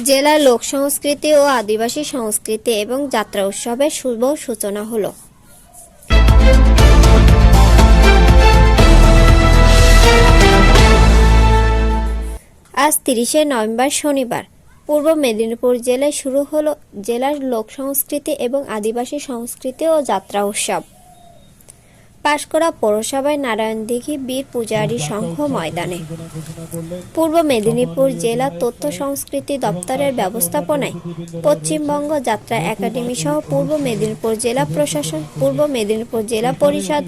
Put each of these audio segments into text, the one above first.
জেলার লোক সংস্কৃতি ও আদিবাসী সংস্কৃতি এবং যাত্রা উৎসবের শুভ সূচনা হলো। আজ 30শে নভেম্বর শনিবার পূর্ব মেদিনীপুর জেলায় শুরু হলো জেলার লোক সংস্কৃতি এবং আদিবাসী সংস্কৃতি ও যাত্রা উৎসব। পাঁশকুড়া পৌরসভায় নারায়ণদিঘি বীর পূজারী সংঘ ময়দানে। পূর্ব মেদিনীপুর জেলা তথ্য সংস্কৃতি দপ্তরের ব্যবস্থাপনায় পশ্চিমবঙ্গ যাত্রা একাডেমি সহ পূর্ব মেদিনীপুর জেলা প্রশাসন, পূর্ব মেদিনীপুর জেলা পরিষদ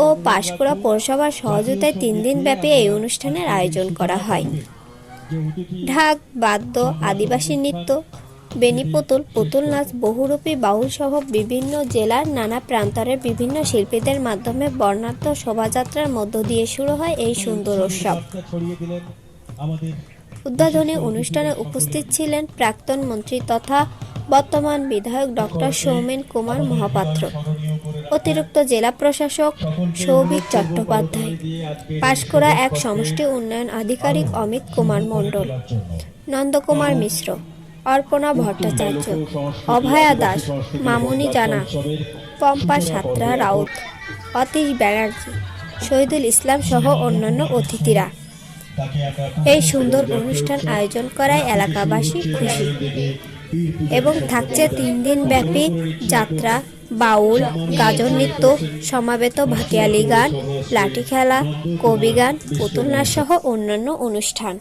ও পাঁশকুড়া পৌরসভার সহযোগিতায় 3 দিন ব্যাপী এই অনুষ্ঠানের আয়োজন করা হয়। ঢাক, বাদ্য, আদিবাসী নৃত্য, বেনি পুতুল, পুতুল নাচ, বহুরূপী বাউল সহ বিভিন্ন জেলার নানা প্রান্তরের বিভিন্ন শিল্পীদের মাধ্যমে বর্ণাঢ্য শোভাযাত্রার মধ্য দিয়ে শুরু হয় এই সুন্দর উৎসব। উদ্বোধনী অনুষ্ঠানে উপস্থিত ছিলেন প্রাক্তন মন্ত্রী তথা বর্তমান বিধায়ক ডক্টর সৌমেন কুমার মহাপাত্র, অতিরিক্ত জেলা প্রশাসক সৌভিক চট্টোপাধ্যায়, পাঁশকুড়া 1 সমষ্টি উন্নয়ন আধিকারিক অমিত কুমার মণ্ডল, নন্দকুমার মিশ্র, অর্পণা ভট্টাচার্য, অভয়া দাস, মামনি জানা, পম্পা সাঁতরা রাউত, অতীশ ব্যানার্জি, শহীদুল ইসলাম সহ অন্যান্য অতিথিরা। এই সুন্দর অনুষ্ঠান আয়োজন করায় এলাকাবাসী খুশি এবং থাকছে 3 দিন ব্যাপী যাত্রা, বাউল, গাজন নৃত্য, সমাবেত ভাটিয়ালি গান, লাঠি খেলা, কবি গান, পুতুল নাচ সহ অন্যান্য অনুষ্ঠান।